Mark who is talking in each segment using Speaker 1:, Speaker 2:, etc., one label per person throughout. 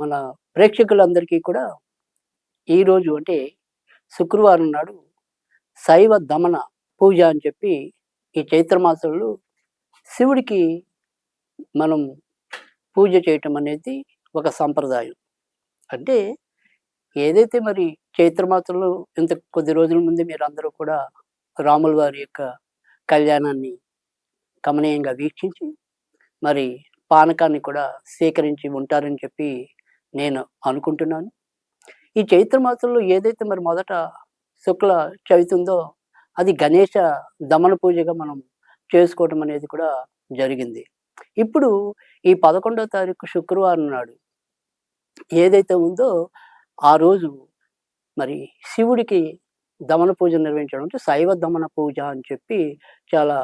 Speaker 1: మన ప్రేక్షకులందరికీ కూడా ఈరోజు అంటే శుక్రవారం నాడు శైవ దమన పూజ అని చెప్పి ఈ చైత్ర మాసంలో శివుడికి మనం పూజ చేయటం అనేది ఒక సంప్రదాయం. అంటే ఏదైతే మరి చైత్ర మాసంలో ఇంత కొద్ది రోజుల ముందే మీరందరూ కూడా రాముల వారి యొక్క కళ్యాణాన్ని కమనీయంగా వీక్షించి మరి పానకాన్ని కూడా స్వీకరించి ఉంటారని చెప్పి నేను అనుకుంటున్నాను. ఈ చైత్ర మాసంలో ఏదైతే మరి మొదట శుక్ల చవితి ఉందో అది గణేష దమన పూజగా మనం చేసుకోవటం అనేది కూడా జరిగింది. ఇప్పుడు ఈ 11వ తారీఖు శుక్రవారం నాడు ఏదైతే ఉందో ఆ రోజు మరి శివుడికి దమన పూజ నిర్వహించడం అంటే శైవ దమన పూజ అని చెప్పి చాలా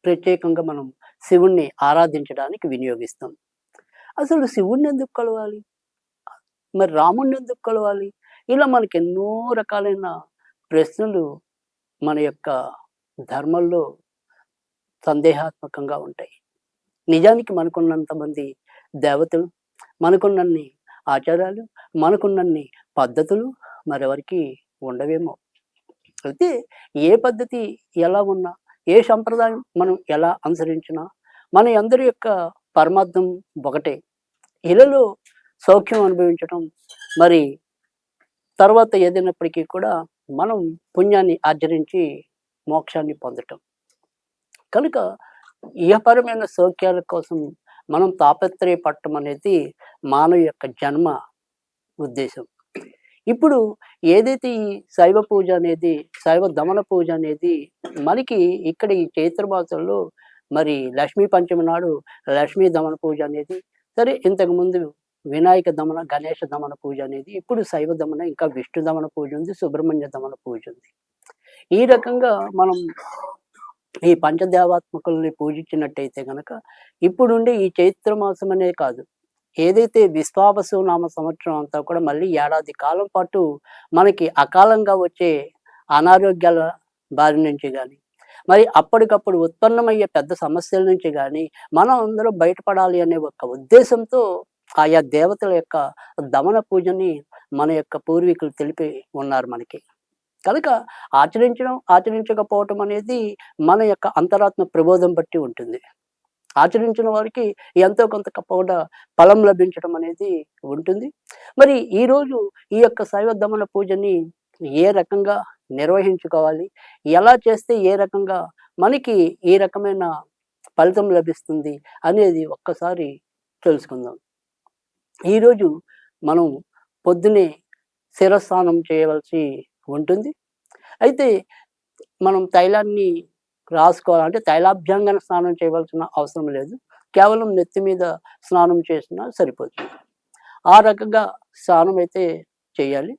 Speaker 1: ప్రత్యేకంగా మనం శివుణ్ణి ఆరాధించడానికి వినియోగిస్తాం. అసలు శివుడిని ఎందుకు కొలవాలి? మరి రాముడిని ఎందుకు కొలవాలి? ఇలా మనకెన్నో రకాలైన ప్రశ్నలు మన యొక్క ధర్మంలో సందేహాత్మకంగా ఉంటాయి. నిజానికి మనకున్నంత మంది దేవతలు, మనకున్నన్ని ఆచారాలు, మనకున్నన్ని పద్ధతులు మరెవరికీ ఉండవేమో. అయితే ఏ పద్ధతి ఎలా ఉన్నా, ఏ సంప్రదాయం మనం ఎలా అనుసరించినా మన అందరి యొక్క పరమార్థం ఒకటే. ఇలలో సౌఖ్యం అనుభవించటం, మరి తర్వాత ఏదైనప్పటికీ కూడా మనం పుణ్యాన్ని ఆర్జరించి మోక్షాన్ని పొందటం. కనుక ఇహపరమైన సౌఖ్యాల కోసం మనం తాపత్రయపడటం అనేది మానవ యొక్క జన్మ ఉద్దేశం. ఇప్పుడు ఏదైతే ఈ శైవ పూజ అనేది, శైవ దమన పూజ అనేది మనకి ఇక్కడ ఈ చైత్ర మాసంలో మరి లక్ష్మీ పంచమి నాడు లక్ష్మీ దమన పూజ అనేది, సరే ఇంతకుముందు వినాయక దమన, గణేష దమన పూజ అనేది, ఇప్పుడు శైవ దమన, ఇంకా విష్ణు దమన పూజ ఉంది, సుబ్రహ్మణ్య దమన పూజ ఉంది. ఈ రకంగా మనం ఈ పంచదేవాత్మకుల్ని పూజించినట్టయితే గనక ఇప్పుడుండే ఈ చైత్ర మాసం అనే కాదు, ఏదైతే విశ్వావసు నామ సంవత్సరం అంతా కూడా మళ్ళీ ఏడాది కాలం పాటు మనకి అకాలంగా వచ్చే అనారోగ్యాల బారి నుంచి గాని, మరి అప్పటికప్పుడు ఉత్పన్నమయ్యే పెద్ద సమస్యల నుంచి గాని మనం అందరం బయటపడాలి అనే ఒక ఉద్దేశంతో ఆయా దేవతల యొక్క దమన పూజని మన యొక్క పూర్వీకులు తెలిపి ఉన్నారు మనకి. కనుక ఆచరించడం, ఆచరించకపోవటం అనేది మన యొక్క అంతరాత్మ ప్రబోధం బట్టి ఉంటుంది. ఆచరించిన వారికి ఎంతో కొంత కూడా ఫలం లభించడం అనేది ఉంటుంది. మరి ఈరోజు ఈ యొక్క శైవ దమన పూజని ఏ రకంగా నిర్వహించుకోవాలి? ఎలా చేస్తే ఏ రకంగా మనకి ఈ రకమైన ఫలితం లభిస్తుంది అనేది ఒక్కసారి తెలుసుకుందాం. ఈరోజు మనం పొద్దున్నే శిరస్నానం చేయవలసి ఉంటుంది. అయితే మనం తైలాన్ని రాసుకోవాలి, అంటే తైలాభ్యంగన స్నానం చేయవలసిన అవసరం లేదు. కేవలం నెత్తి మీద స్నానం చేసినా సరిపోతుంది. ఆ రకంగా స్నానం అయితే చేయాలి.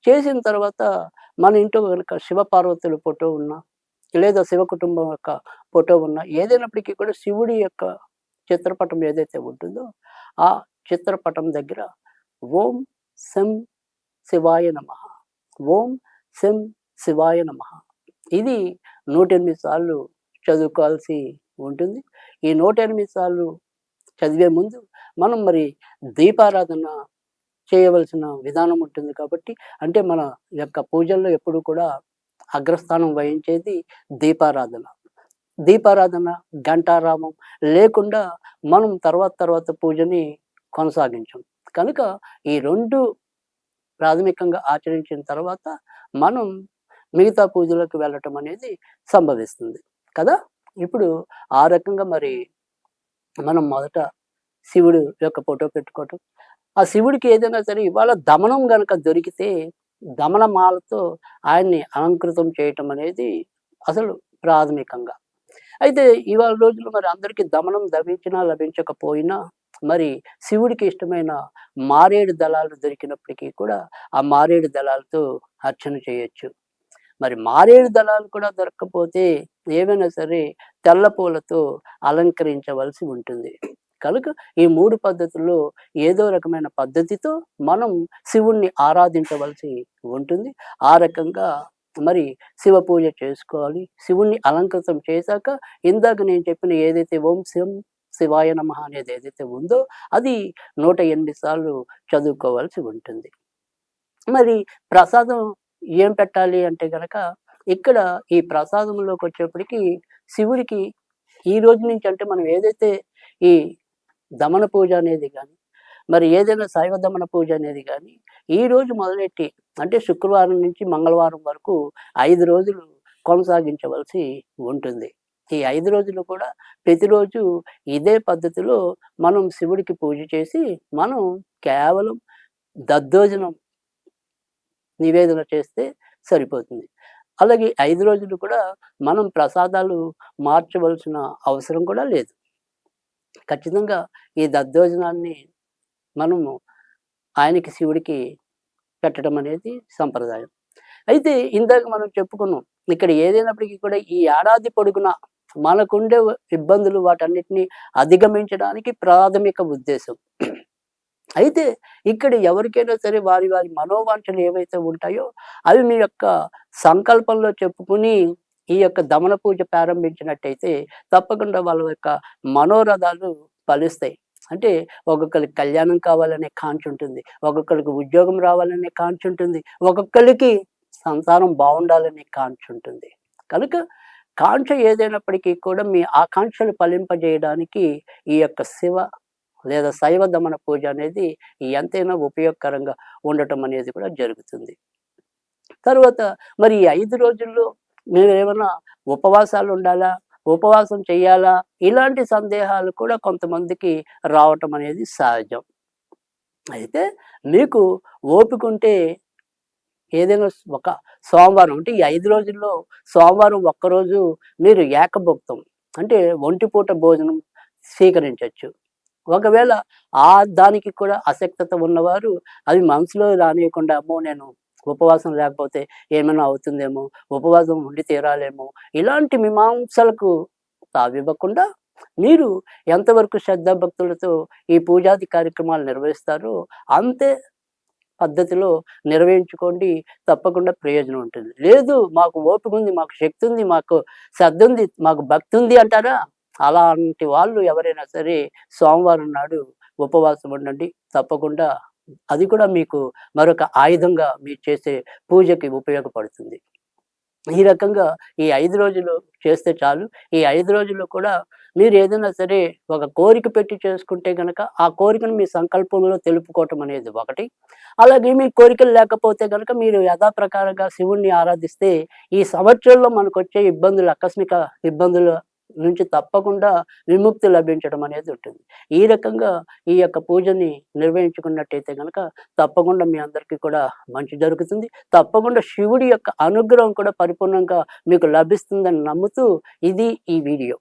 Speaker 1: చేసిన తర్వాత మన ఇంట్లో గనుక శివపార్వతుల ఫోటో ఉన్నా, లేదా శివ కుటుంబం యొక్క ఫోటో ఉన్నా, ఏదైనప్పటికీ కూడా శివుడి యొక్క చిత్రపటం ఏదైతే ఉంటుందో ఆ చిత్రపటం దగ్గర ఓం శం శివాయ నమః, ఓం శం శివాయ నమః, ఇది 108 సార్లు చదువుకోవాల్సి ఉంటుంది. ఈ 108 సార్లు చదివే ముందు మనం మరి దీపారాధన చేయవలసిన విధానం ఉంటుంది కాబట్టి, అంటే మన యొక్క పూజల్లో ఎప్పుడు కూడా అగ్రస్థానం వహించేది దీపారాధన. దీపారాధన, ఘంటారామం లేకుండా మనం తర్వాత పూజని కొనసాగించం. కనుక ఈ 2 ప్రాథమికంగా ఆచరించిన తర్వాత మనం మిగతా పూజలకు వెళ్ళటం అనేది సంభవిస్తుంది కదా! ఇప్పుడు ఆ రకంగా మరి మనం మొదట శివుడు యొక్క ఫోటో పెట్టుకోవటం. ఆ శివుడికి ఏదైనా సరే ఇవాళ దమనం గనక దొరికితే దమనమాలతో ఆయన్ని అలంకృతం చేయటం అనేది అసలు ప్రాథమికంగా. అయితే ఇవాళ రోజుల్లో మరి అందరికీ దమనం లభించినా, లభించకపోయినా మరి శివుడికి ఇష్టమైన మారేడు దళాలు దొరికినప్పటికీ కూడా ఆ మారేడు దళాలతో అర్చన చేయొచ్చు. మరి మారేడు దళాలు కూడా దొరక్కపోతే ఏవైనా సరే తెల్ల పూలతో అలంకరించవలసి ఉంటుంది. కనుక ఈ 3 పద్ధతుల్లో ఏదో రకమైన పద్ధతితో మనం శివుణ్ణి ఆరాధించవలసి ఉంటుంది. ఆ రకంగా మరి శివ పూజ చేసుకోవాలి. శివుణ్ణి అలంకృతం చేశాక ఇందాక నేను చెప్పిన ఏదైతే ఓం శం శివాయ నమః అనేది ఏదైతే ఉందో అది 108 సార్లు చదువుకోవాల్సి ఉంటుంది. మరి ప్రసాదం ఏం పెట్టాలి అంటే గనక ఇక్కడ ఈ ప్రసాదంలోకొచ్చేప్పటికి శివుడికి ఈ రోజు నుంచి అంటే మనం ఏదైతే ఈ దమన పూజ అనేది గాని, మరి ఏదైనా శైవ దమన పూజ అనేది గాని, ఈ రోజు మొదలెట్టి అంటే శుక్రవారం నుంచి మంగళవారం వరకు 5 రోజులు కొనసాగించవలసి ఉంటుంది. ఈ 5 రోజులు కూడా ప్రతిరోజు ఇదే పద్ధతిలో మనం శివుడికి పూజ చేసి, మనం కేవలం దద్దోజనం నివేదన చేస్తే సరిపోతుంది. అలాగే 5 రోజులు కూడా మనం ప్రసాదాలు మార్చవలసిన అవసరం కూడా లేదు. ఖచ్చితంగా ఈ దద్దోజనాన్ని మనము ఆయనకి శివుడికి పెట్టడం అనేది సంప్రదాయం. అయితే ఇందాక మనం చెప్పుకున్నాం. ఇక్కడ ఏదైనప్పటికీ కూడా ఈ ఏడాది పొడుగునా మనకుండే ఇబ్బందులు వాటన్నిటిని అధిగమించడానికి ప్రాథమిక ఉద్దేశం. అయితే ఇక్కడ ఎవరికైనా సరే వారి వారి మనోవాంఛలు ఏవైతే ఉంటాయో అవి మీ యొక్క సంకల్పంలో చెప్పుకుని ఈ యొక్క దమన పూజ ప్రారంభించినట్టయితే తప్పకుండా వాళ్ళ యొక్క మనోరథాలు ఫలిస్తాయి. అంటే ఒక్కొక్కరికి కళ్యాణం కావాలనే కాంక్ష ఉంటుంది. ఒక్కొక్కరికి ఉద్యోగం రావాలనే కాంక్ష ఉంటుంది. ఒక్కొక్కరికి సంసారం బావుండాలనే కాంక్ష ఉంటుంది. కనుక కాంక్ష ఏదైనప్పటికీ కూడా మీ ఆకాంక్షలు ఫలింపజేయడానికి ఈ యొక్క శివ లేదా శైవ దమన పూజ అనేది ఎంతైనా ఉపయోగకరంగా ఉండటం అనేది కూడా జరుగుతుంది. తరువాత మరి ఈ 5 రోజుల్లో మీరేమన్నా ఉపవాసాలు ఉండాలా? ఉపవాసం చేయాలా? ఇలాంటి సందేహాలు కూడా కొంతమందికి రావటం అనేది సహజం. అయితే మీకు ఓపికుంటే ఏదైనా ఒక సోమవారం అంటే ఈ 5 రోజుల్లో సోమవారం ఒక్కరోజు మీరు ఏకభుక్తం అంటే ఒంటిపూట భోజనం స్వీకరించొచ్చు. ఒకవేళ దానికి కూడా అశక్తత ఉన్నవారు అవి మనసులో రానియకుండా అమ్మో నేను ఉపవాసం లేకపోతే ఏమైనా అవుతుందేమో, ఉపవాసం ఉండి తీరాలేమో ఇలాంటి మీమాంసలకు తావివ్వకుండా మీరు ఎంతవరకు శ్రద్ధాభక్తులతో ఈ పూజాది కార్యక్రమాలు నిర్వహిస్తారో అంతే పద్ధతిలో నిర్వహించుకోండి. తప్పకుండా ప్రయోజనం ఉంటుంది. లేదు మాకు ఓపిక ఉంది, మాకు శక్తి ఉంది, మాకు శ్రద్ధ ఉంది, మాకు భక్తి ఉంది అంటారా? అలాంటి వాళ్ళు ఎవరైనా సరే సోమవారం నాడు ఉపవాసం ఉండండి. తప్పకుండా అది కూడా మీకు మరొక ఆయుధంగా మీరు చేసే పూజకి ఉపయోగపడుతుంది. ఈ రకంగా ఈ 5 రోజులు చేస్తే చాలు. ఈ 5 రోజుల్లో కూడా మీరు ఏదైనా సరే ఒక కోరిక పెట్టి చేసుకుంటే గనక ఆ కోరికను మీ సంకల్పంలో తెలుపుకోవటం అనేది ఒకటి. అలాగే మీ కోరికలు లేకపోతే గనక మీరు యథాప్రకారంగా శివుణ్ణి ఆరాధిస్తే ఈ సంవత్సరంలో మనకొచ్చే ఇబ్బందులు ఆకస్మిక ఇబ్బందుల నుంచి తప్పకుండా విముక్తి లభించడం అనేది ఉంటుంది. ఈ రకంగా ఈ యొక్క పూజని నిర్వహించుకున్నట్టయితే గనక తప్పకుండా మీ అందరికీ కూడా మంచి జరుగుతుంది. తప్పకుండా శివుడి యొక్క అనుగ్రహం కూడా పరిపూర్ణంగా మీకు లభిస్తుందని నమ్ముతూ ఇది ఈ వీడియో.